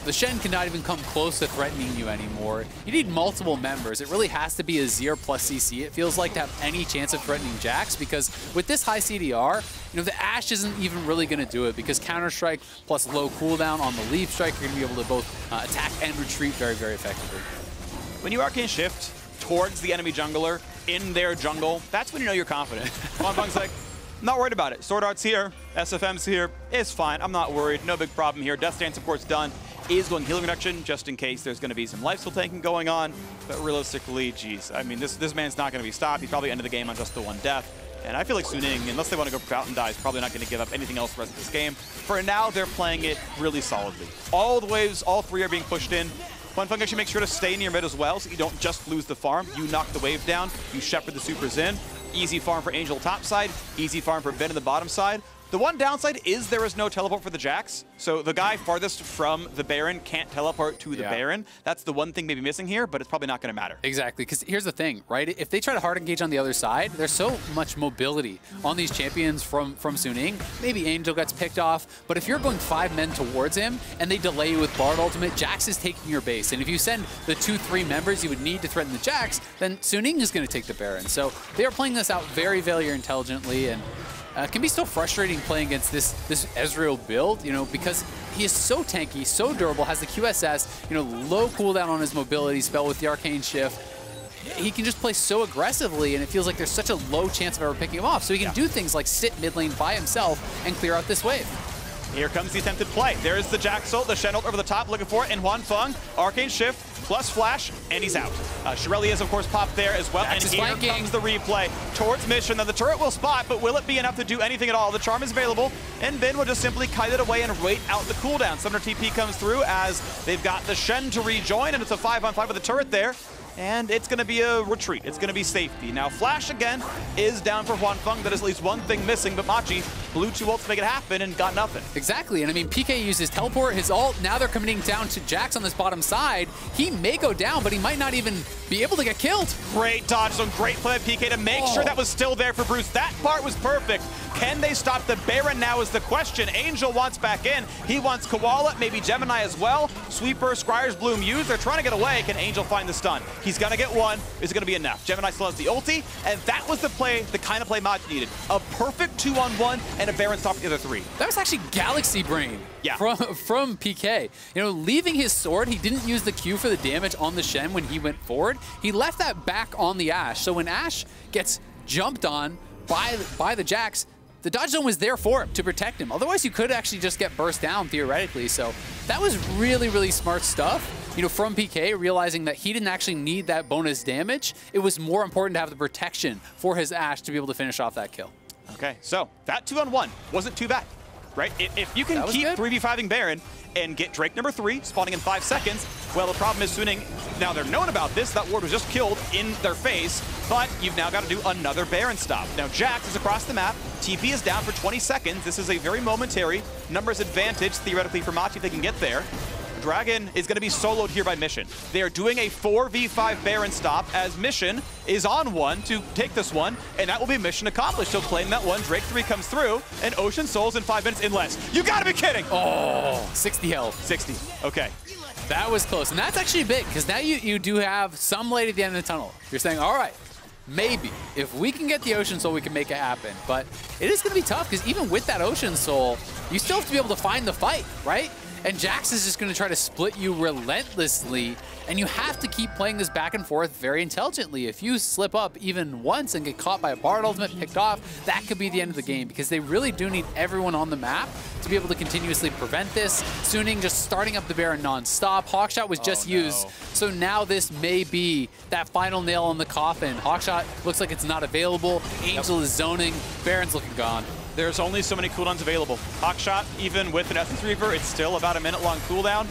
The Shen cannot even come close to threatening you anymore. You need multiple members. It really has to be Azir plus CC, it feels like, to have any chance of threatening Jax, because with this high CDR, you know, the Ashe isn't even really going to do it, because Counter-Strike plus low cooldown on the Leaf Strike, you're going to be able to both attack and retreat very, very effectively. when you arcane shift towards the enemy jungler in their jungle, that's when you know you're confident. huanfeng's like, I'm not worried about it. SwordArt's here, SofM's here, it's fine, I'm not worried, no big problem here. Death Stand support's done. Is going healing reduction just in case there's going to be some lifesteal tanking going on. But realistically, geez, I mean, this man's not going to be stopped. He probably ended the game on just the one death. And I feel like Suning, unless they want to go for Fountain Die, is probably not going to give up anything else the rest of this game. For now, they're playing it really solidly. All the waves, all three are being pushed in. huanfeng actually makes sure to stay near mid as well, so you don't just lose the farm. You knock the wave down, you shepherd the supers in. Easy farm for Angel top side, easy farm for Ben in the bottom side. The one downside is there is no teleport for the Jax. So the guy farthest from the Baron can't teleport to the Baron. That's the one thing maybe missing here, but it's probably not going to matter. Exactly, because here's the thing, right? If they try to hard engage on the other side, there's so much mobility on these champions from Suning. Maybe Angel gets picked off, but if you're going 5 men towards him and they delay you with Bard ultimate, Jax is taking your base. And if you send the 2-3 members you would need to threaten the Jax, then Suning is going to take the Baron. So they are playing this out very, very intelligently, and it can be so frustrating playing against this Ezreal build, you know, because he is so tanky, so durable, has the QSS, you know, low cooldown on his mobility spell with the Arcane Shift. He can just play so aggressively, and it feels like there's such a low chance of ever picking him off. So he can do things like sit mid lane by himself and clear out this wave. Here comes the attempted play. There's the Jax ult, the Shen ult over the top, looking for it, and huanfeng, Arcane Shift, plus Flash, and he's out. Shirelli is, of course, popped there as well, Jax and here comes the replay towards Mission. Now the turret will spot, but will it be enough to do anything at all? The charm is available, and Ben will just simply kite it away and wait out the cooldown. Summoner TP comes through as they've got the Shen to rejoin, and it's a 5-on-5 with the turret there. And it's going to be a retreat. It's going to be safety. Now, Flash, again, is down for huanfeng. That is at least one thing missing, but Machi blew 2 ults to make it happen and got nothing. Exactly, and I mean, PK uses teleport, his ult. Now they're committing down to Jax on this bottom side. He may go down, but he might not even be able to get killed. Great dodge zone, great play by PK to make sure that was still there for Bruce. That part was perfect. Can they stop the Baron now is the question. Angel wants back in. He wants Koala, maybe Gemini as well. Sweeper, Scryer's Bloom used. They're trying to get away. Can Angel find the stun? He's going to get one. Is it going to be enough? Gemini still has the ulti, and that was the play, the kind of play Machi needed. A perfect 2-on-1 and a Baron stop the other 3. That was actually Galaxy Brain from PK. You know, leaving his sword, he didn't use the Q for the damage on the Shen when he went forward. He left that back on the Ashe. So when Ashe gets jumped on by the Jax, the dodge zone was there for him to protect him. Otherwise, you could actually just get burst down theoretically. So that was really, really smart stuff. You know, from PK, realizing that he didn't actually need that bonus damage. It was more important to have the protection for his Ashe to be able to finish off that kill. Okay, so that 2-on-1 wasn't too bad, right? If you can keep 3v5ing Baron and get Drake number 3 spawning in 5 seconds, well, the problem is Suning, now they're known about this, that ward was just killed in their face, but you've now got to do another Baron stop. Now Jax is across the map, TP is down for 20 seconds, this is a very momentary numbers advantage, theoretically, for Machi if they can get there. Dragon is going to be soloed here by Mission. They are doing a 4v5 Baron stop as Mission is on one to take this one, and that will be mission accomplished. He'll claim that one. Drake 3 comes through, and Ocean Souls in 5 minutes in less. You gotta be kidding! Oh, 60 health. 60, okay. That was close, and that's actually big, because now you do have some light at the end of the tunnel. You're saying, all right, maybe, if we can get the Ocean Soul, we can make it happen. But it is going to be tough, because even with that Ocean Soul, you still have to be able to find the fight, right? And Jax is just going to try to split you relentlessly, and you have to keep playing this back and forth very intelligently. If you slip up even once and get caught by a Bard ultimate, picked off, that could be the end of the game, because they really do need everyone on the map to be able to continuously prevent this. Suning just starting up the Baron non-stop. Hawkshot was just used, so now this may be that final nail in the coffin. Hawkshot looks like it's not available. Angel is zoning. Baron's looking gone. There's only so many cooldowns available. Hawkshot, even with an Essence Reaver, it's still about a minute-long cooldown.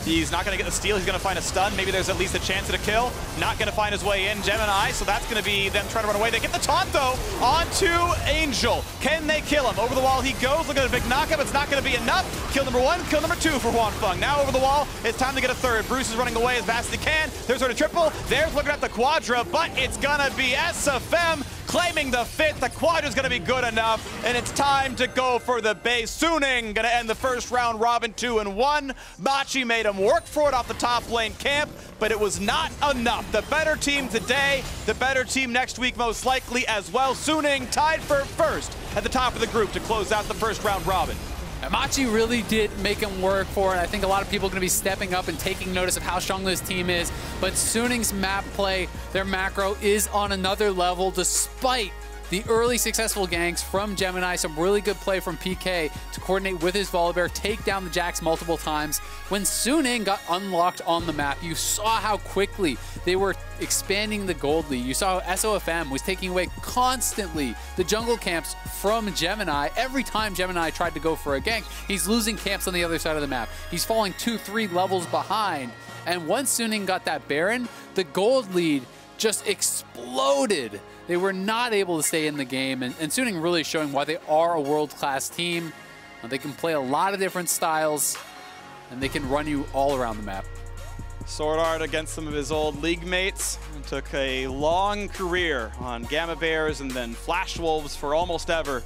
He's not going to get the steal. He's going to find a stun. Maybe there's at least a chance at a kill. Not going to find his way in. Gemini, so that's going to be them trying to run away. They get the taunt, though, onto Angel. Can they kill him? Over the wall he goes. Look at a big knockup. It's not going to be enough. Kill number 1, kill number 2 for huanfeng. Now over the wall, it's time to get a third. Bruce is running away as fast as he can. There's sort of triple. There's looking at the quadra, but it's going to be SofM claiming the fit. The quadra's going to be good enough, and it's time to go for the base. Suning going to end the first round robin 2-1. Machi made him work for it off the top lane camp, but it was not enough. The better team today, the better team next week most likely as well. Suning tied for first at the top of the group to close out the first round robin. And Machi really did make him work for it. I think a lot of people are going to be stepping up and taking notice of how strong this team is. But Suning's map play, their macro is on another level despite the early successful ganks from Gemini. Some really good play from PK to coordinate with his Volibear, take down the Jax multiple times. When Suning got unlocked on the map, you saw how quickly they were expanding the gold lead. You saw SofM was taking away constantly the jungle camps from Gemini. Every time Gemini tried to go for a gank, he's losing camps on the other side of the map. He's falling 2-3 levels behind. And once Suning got that Baron, the gold lead just exploded. They were not able to stay in the game, and Suning really showing why they are a world-class team. They can play a lot of different styles, and they can run you all around the map. SwordArt against some of his old league mates. Took a long career on Gamma Bears and then Flash Wolves for almost ever.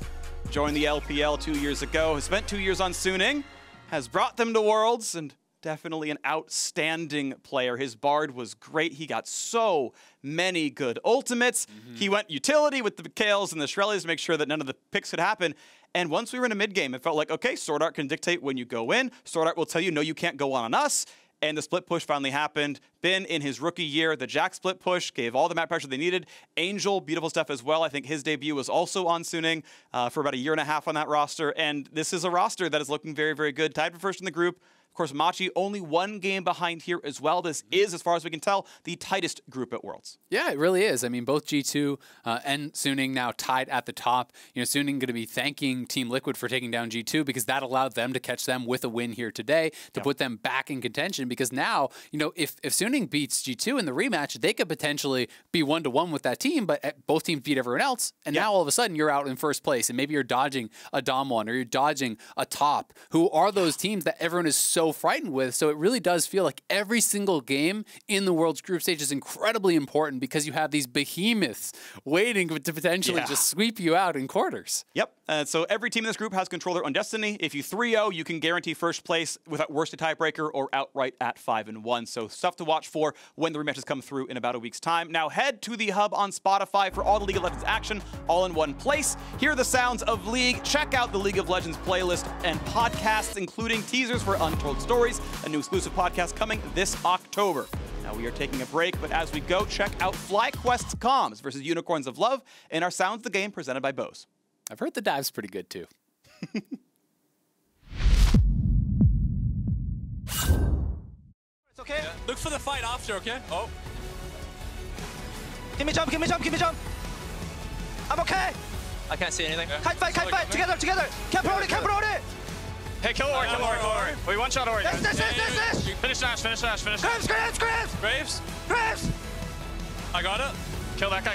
Joined the LPL 2 years ago. Has spent 2 years on Suning. Has brought them to Worlds, and definitely an outstanding player. His Bard was great. He got so many good ultimates. He went utility with the Kales and the Shrellies to make sure that none of the picks could happen. And once we were in a mid game, it felt like, okay, SwordArt can dictate when you go in. SwordArt will tell you, no, you can't go on us. And the split push finally happened. Bin in his rookie year, the Jack split push gave all the map pressure they needed. Angel, beautiful stuff as well. I think his debut was also on Suning for about a year and a half on that roster. And this is a roster that is looking very, very good. Tied for first in the group. Of course, Machi only 1 game behind here as well. This is, as far as we can tell, the tightest group at Worlds. Yeah, it really is. I mean, both G2 and Suning now tied at the top. You know, Suning going to be thanking Team Liquid for taking down G2 because that allowed them to catch them with a win here today to put them back in contention. Because now, you know, if Suning beats G2 in the rematch, they could potentially be 1-1 with that team, but both teams beat everyone else. And now all of a sudden you're out in first place, and maybe you're dodging a Dom1 or you're dodging a Top, who are those teams that everyone is so frightened with. So it really does feel like every single game in the World's group stage is incredibly important because you have these behemoths waiting to potentially just sweep you out in quarters. Yep. So every team in this group has control their own destiny. If you 3-0, you can guarantee first place without worst a tiebreaker or outright at 5-1. So stuff to watch for when the rematches come through in about a week's time. Now head to the hub on Spotify for all the League of Legends action all in one place. Hear the sounds of League. Check out the League of Legends playlist and podcasts, including teasers for Untold Stories, a new exclusive podcast coming this October. Now we are taking a break, but as we go, check out FlyQuest's Comms versus Unicorns of Love in our Sounds the Game presented by Bose. I've heard the dive's pretty good too. It's okay? Yeah. Look for the fight after, okay? Oh. Give me jump, give me jump, give me jump. I'm okay. I can't see anything. Kite fight, together, together. Can't promote it, can't promote it. Hey, kill Ori, kill Ori. We one-shot Ori. This. Finish Ashe, finish Ashe, finish Ashe. Graves. I got it. Kill that guy.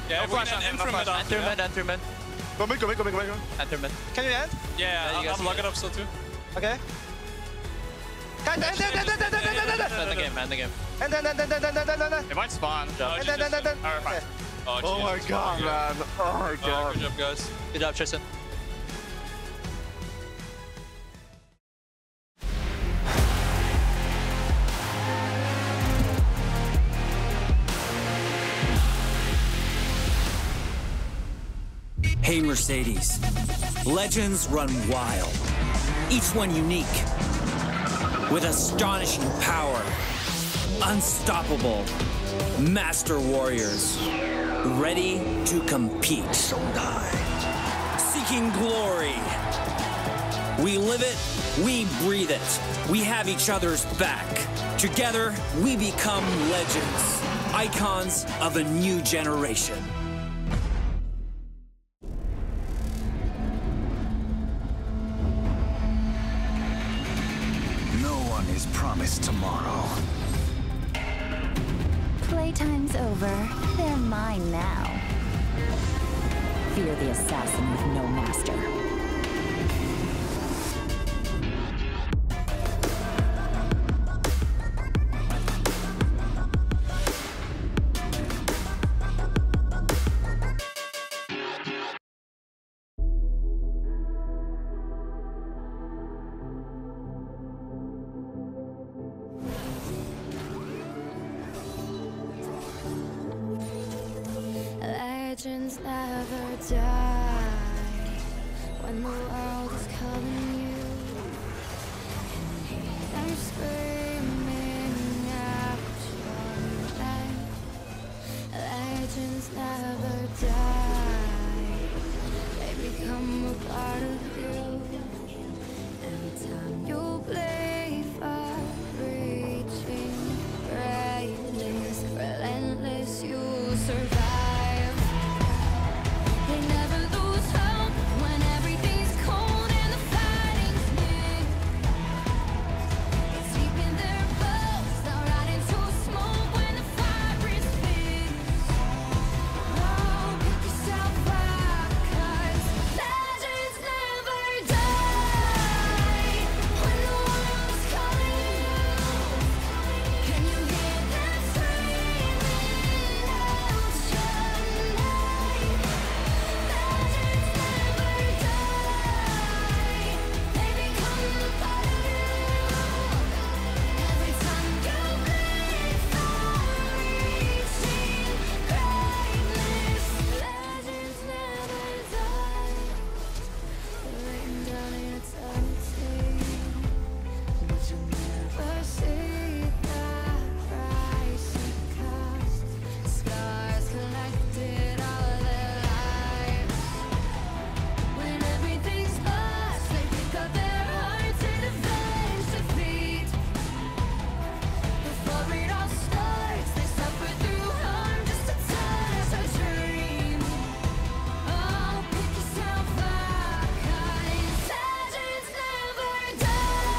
Yeah, flash on him. Enter mid. Go mid. Enter mid. Can you end? Yeah, I'll lock it up still too. Okay. End. End the game. End. It might spawn. Alright, fine. Oh my god, man. Oh my god. Good job, guys. Good job, Tristan. Hey Mercedes, legends run wild, each one unique, with astonishing power, unstoppable, master warriors, ready to compete, seeking glory. We live it, we breathe it, we have each other's back. Together, we become legends, icons of a new generation. Is promised tomorrow. Playtime's over. They're mine now. Fear the assassin with no master. Legends never die when the world is calling you. I'm screaming out your name. Legends never die. They become a part of you. Every time you play far, reaching greatness, relentless, you survive. They never lose hope when everything's cold and the fighting's near. It's deep in their bones, they'll rot into smoke when the fire is fierce. Oh, pick yourself up, 'cause legends never die. When the world's calling you, can you hear them screaming out your name? Legends never die. They become a part of you. Every time you bleed for reaching greatness, legends never die. They're written down in eternity, but you'll never see the price it cost. Scars collected all their lives. When everything's lost, they pick up their hearts and avenge defeat. Before it all starts, they suffer through harm just to touch a dream. Oh, pick yourself up, 'cause legends never die.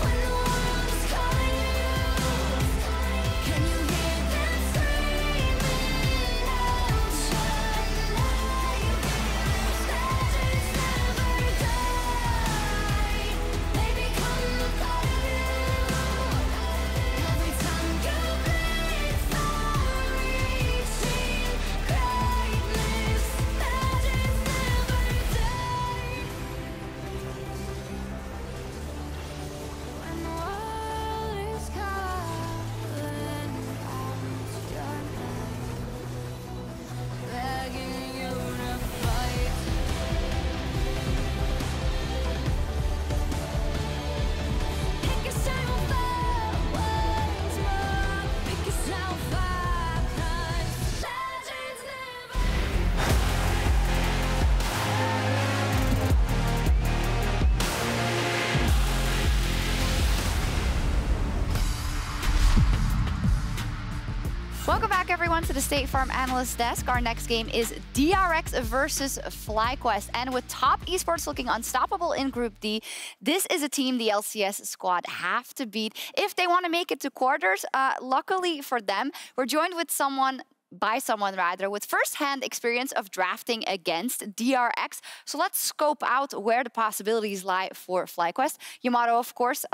When the world is calling you, can you hear them screaming out your name? Legends never die. They become a part of you. Every time you bleed for reaching greatness, legends never die. When the world is calling out your name, begging you to fight. Pick yourself up once more. Pick yourself up, 'cause legends never. Welcome back, everyone, to the State Farm Analyst Desk. Our next game is DRX versus FlyQuest. And with Top Esports looking unstoppable in Group D, this is a team the LCS squad have to beat if they want to make it to quarters. Luckily for them, we're joined with someone with first-hand experience of drafting against DRX. So let's scope out where the possibilities lie for FlyQuest. Yamato, of course,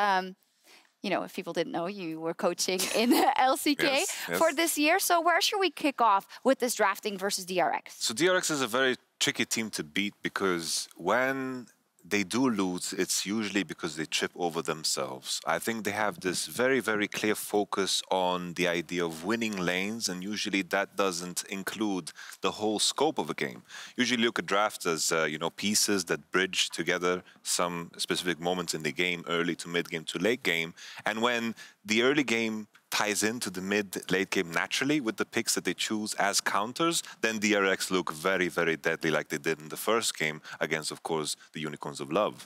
you know, if people didn't know, you were coaching in LCK Yes. for this year. So where should we kick off with this drafting versus DRX? So DRX is a very tricky team to beat because when they do lose, it's usually because they trip over themselves. I think they have this very, very clear focus on the idea of winning lanes, and usually that doesn't include the whole scope of a game. Usually look at drafts as you know, pieces that bridge together some specific moments in the game, early to mid game to late game, and when the early game ties into the mid-late game naturally with the picks that they choose as counters, then DRX look very, very deadly like they did in the first game against, of course, the Unicorns of Love.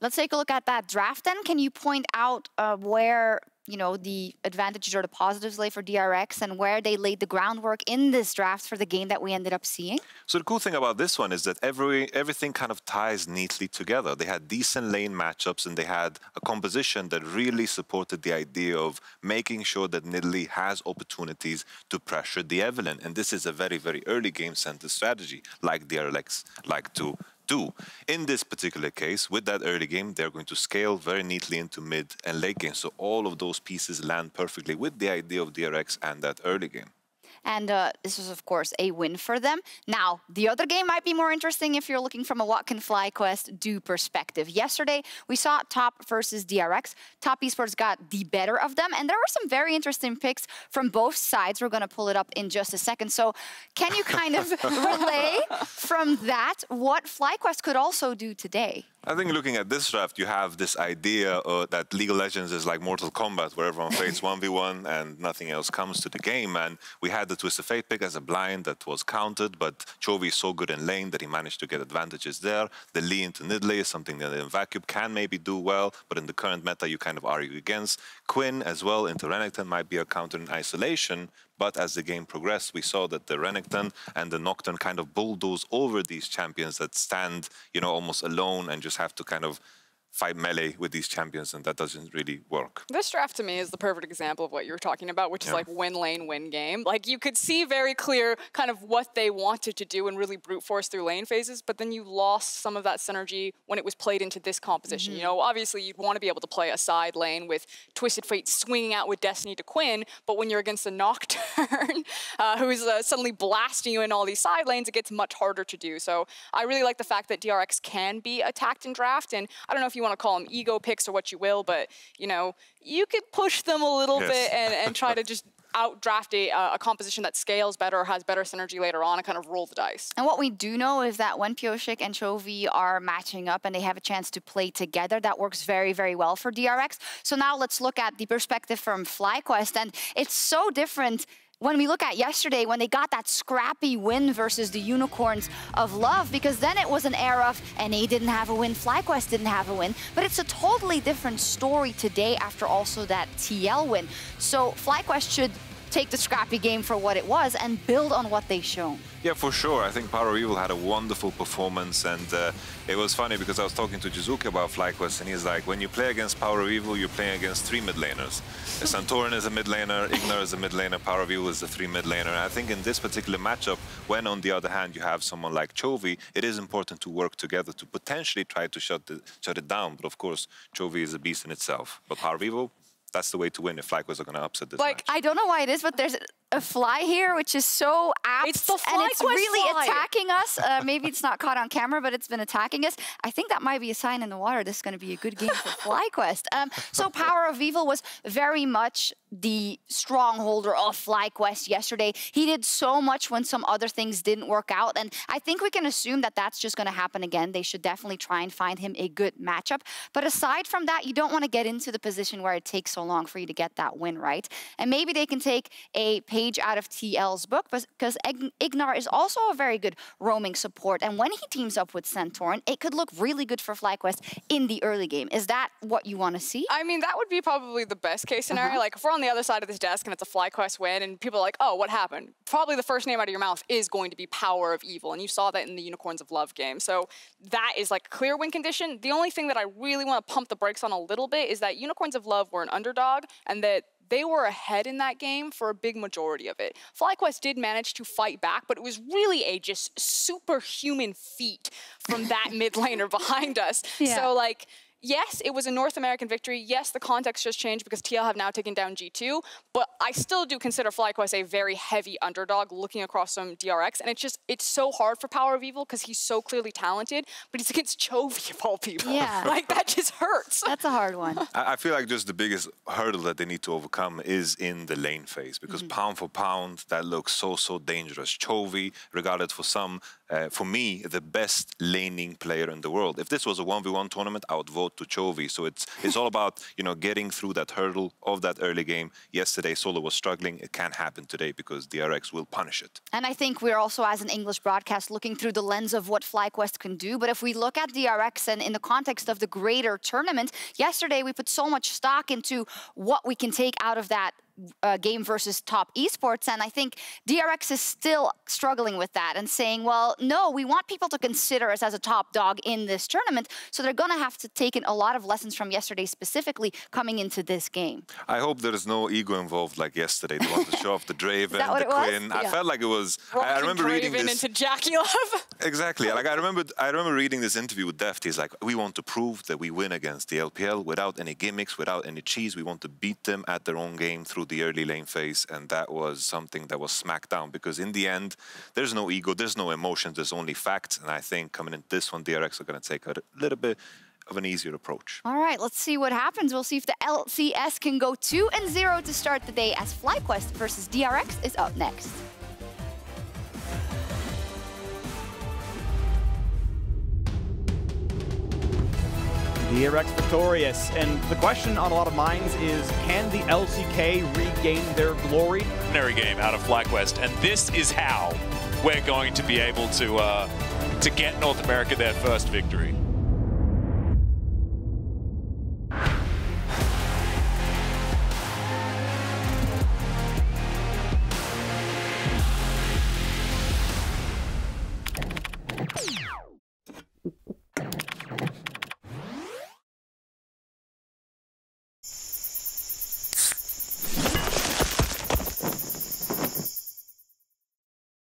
Let's take a look at that draft then. Can you point out where, you know, the advantages or the positives lay for DRX and where they laid the groundwork in this draft for the game that we ended up seeing? So the cool thing about this one is that everything kind of ties neatly together. They had decent lane matchups and they had a composition that really supported the idea of making sure that Nidalee has opportunities to pressure the Evelynn. And this is a very, very early game-centered strategy like DRX like to do. In this particular case, with that early game, they're going to scale very neatly into mid and late game. So all of those pieces land perfectly with the idea of DRX and that early game. And this was, of course, a win for them. Now, the other game might be more interesting if you're looking from a what can FlyQuest do perspective. Yesterday, we saw Top versus DRX. Top Esports got the better of them, and there were some very interesting picks from both sides. We're going to pull it up in just a second. So can you kind of relay from that what FlyQuest could also do today? I think looking at this draft, you have this idea that League of Legends is like Mortal Kombat, where everyone fights 1v1 and nothing else comes to the game. And we had the Twist of Fate pick as a blind that was counted, but Chovy is so good in lane that he managed to get advantages there. The Lee into Nidalee is something that in Vacuum can maybe do well, but in the current meta, you kind of argue against. Quinn as well into Renekton might be a counter in isolation, but as the game progressed, we saw that the Renekton and the Nocturne kind of bulldoze over these champions that stand, you know, almost alone and just have to kind of fight melee with these champions, and that doesn't really work. This draft to me is the perfect example of what you were talking about, which is like win lane, win game. Like you could see very clear kind of what they wanted to do and really brute force through lane phases, but then you lost some of that synergy when it was played into this composition. You know, obviously you'd want to be able to play a side lane with Twisted Fate swinging out with Destiny to Quinn, but when you're against a Nocturne who's suddenly blasting you in all these side lanes, it gets much harder to do. So I really like the fact that DRX can be attacked in draft, and I don't know if you want to call them ego picks or what you will, but you know, you could push them a little bit and try to just outdraft a composition that scales better or has better synergy later on and kind of roll the dice. And what we do know is that when Pioshik and Chovy are matching up and they have a chance to play together, that works very, very well for DRX. So now let's look at the perspective from FlyQuest, and it's so different when we look at yesterday, when they got that scrappy win versus the Unicorns of Love, because then it was an era of NA didn't have a win, FlyQuest didn't have a win, but it's a totally different story today after also that TL win. So FlyQuest should take the scrappy game for what it was and build on what they've shown. Yeah, for sure. I think Power of Evil had a wonderful performance, and it was funny because I was talking to Jizuki about FlyQuest, and he's like, when you play against Power of Evil, you're playing against 3 mid laners. Santorin is a mid laner, Ignar is a mid laner, Power of Evil is a 3 mid laner. And I think in this particular matchup, when on the other hand you have someone like Chovy, it is important to work together to potentially try to shut it down. But of course, Chovy is a beast in itself. But Power of Evil, that's the way to win if FlyQuest are going to upset this match. I don't know why it is, but there's a fly here, which is so apt, it's the and it's really fly. attacking us. Maybe it's not caught on camera, but it's been attacking us. I think that might be a sign in the water. This is going to be a good game for FlyQuest. So Power of Evil was very much the strongholder of FlyQuest yesterday. He did so much when some other things didn't work out, and I think we can assume that that's just going to happen again. They should definitely try and find him a good matchup. But aside from that, you don't want to get into the position where it takes so long for you to get that win, right? And maybe they can take a page out of TL's book, because Ignar is also a very good roaming support, and when he teams up with Santorin, it could look really good for FlyQuest in the early game. Is that what you want to see? I mean, that would be probably the best case scenario. Like, if we're on the other side of this desk and it's a FlyQuest win and people are like, oh, what happened? Probably the first name out of your mouth is going to be Power of Evil, and you saw that in the Unicorns of Love game. So that is like a clear win condition. The only thing that I really want to pump the brakes on a little bit is that Unicorns of Love were an underdog, and that they were ahead in that game for a big majority of it. FlyQuest did manage to fight back, but it was really a just superhuman feat from that mid laner behind us. So like, yes, it was a North American victory. Yes, the context just changed because TL have now taken down G2, but I still do consider FlyQuest a very heavy underdog looking across some DRX, and it's so hard for Power of Evil because he's so clearly talented, but he's against Chovy of all people. Yeah. Like, that just hurts. That's a hard one. I feel like just the biggest hurdle that they need to overcome is in the lane phase, because pound for pound, that looks so dangerous. Chovy, regarded for some, for me, the best laning player in the world. If this was a 1v1 tournament, I would vote to Chovy. So it's all about, you know, getting through that hurdle of that early game. Yesterday, Solo was struggling. It can't happen today because DRX will punish it. And I think we're also, as an English broadcast, looking through the lens of what FlyQuest can do. But if we look at DRX and in the context of the greater tournament, yesterday we put so much stock into what we can take out of that game versus top esports, and I think DRX is still struggling with that and saying, well, no, we want people to consider us as a top dog in this tournament, so they're gonna have to take in a lot of lessons from yesterday specifically coming into this game. I hope there is no ego involved like yesterday. They want to show off the Draven, the Quinn. Yeah. I felt like it was. I remember reading this. Into Jackie Love. Exactly. Like I remember reading this interview with Deft. He's like, we want to prove that we win against the LPL without any gimmicks, without any cheese. We want to beat them at their own game through the early lane phase, and that was something that was smacked down, because in the end, there's no ego, there's no emotions, there's only facts, and I think coming in this one, DRX are going to take a little bit of an easier approach. All right, let's see what happens. We'll see if the LCS can go 2-0 to start the day, as FlyQuest versus DRX is up next. DRX victorious. And the question on a lot of minds is, can the LCK regain their glory? Extraordinary game out of FlyQuest, and this is how we're going to be able to get North America their first victory.